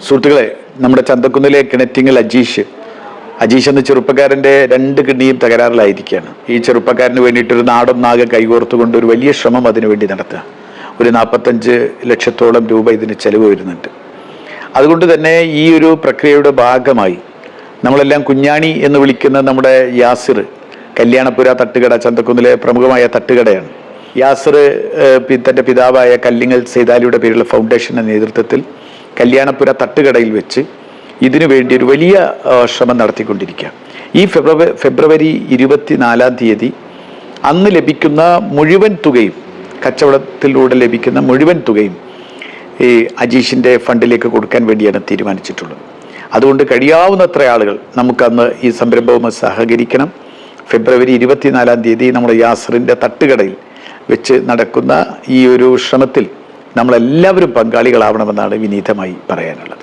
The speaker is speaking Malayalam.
സുഹൃത്തുക്കളെ, നമ്മുടെ ചന്തക്കുന്നിലെ കിണറ്റിങ്ങൽ അജീഷ് എന്ന ചെറുപ്പക്കാരൻ്റെ 2 കിഡ്നിയും തകരാറിലായിരിക്കുകയാണ്. ഈ ചെറുപ്പക്കാരന് വേണ്ടിയിട്ടൊരു നാടൊന്നാകെ കൈകോർത്തുകൊണ്ട് ഒരു വലിയ ശ്രമം അതിനുവേണ്ടി നടത്തുക. ഒരു 45 ലക്ഷത്തോളം രൂപ ഇതിന് ചെലവ് വരുന്നുണ്ട്. അതുകൊണ്ട് തന്നെ ഈ ഒരു പ്രക്രിയയുടെ ഭാഗമായി നമ്മളെല്ലാം കുഞ്ഞാണി എന്ന് വിളിക്കുന്ന നമ്മുടെ യാസിർ, കല്യാണപുര തട്ടുകട ചന്തക്കുന്നിലെ പ്രമുഖമായ തട്ടുകടയാണ്. യാസിർ തൻ്റെ പിതാവായ കല്ലിങ്ങൽ സൈതാലിയുടെ പേരിലുള്ള ഫൗണ്ടേഷൻ്റെ നേതൃത്വത്തിൽ കല്യാണപുര തട്ടുകടയിൽ വെച്ച് ഇതിനു വേണ്ടി ഒരു വലിയ ശ്രമം നടത്തിക്കൊണ്ടിരിക്കുക. ഈ ഫെബ്രുവരി 24-ാം തീയതി അന്ന് ലഭിക്കുന്ന മുഴുവൻ തുകയും, കച്ചവടത്തിലൂടെ ലഭിക്കുന്ന മുഴുവൻ തുകയും ഈ അജീഷിൻ്റെ ഫണ്ടിലേക്ക് കൊടുക്കാൻ വേണ്ടിയാണ് തീരുമാനിച്ചിട്ടുള്ളത്. അതുകൊണ്ട് കഴിയാവുന്നത്ര ആളുകൾ നമുക്കന്ന് ഈ സംരംഭവുമായി സഹകരിക്കണം. ഫെബ്രുവരി 24-ാം തീയതി നമ്മുടെ യാസറിൻ്റെ തട്ടുകടയിൽ വെച്ച് നടക്കുന്ന ഈ ഒരു ശ്രമത്തിൽ നമ്മളെല്ലാവരും പങ്കാളികളാവണമെന്നാണ് വിനീതമായി പറയാനുള്ളത്.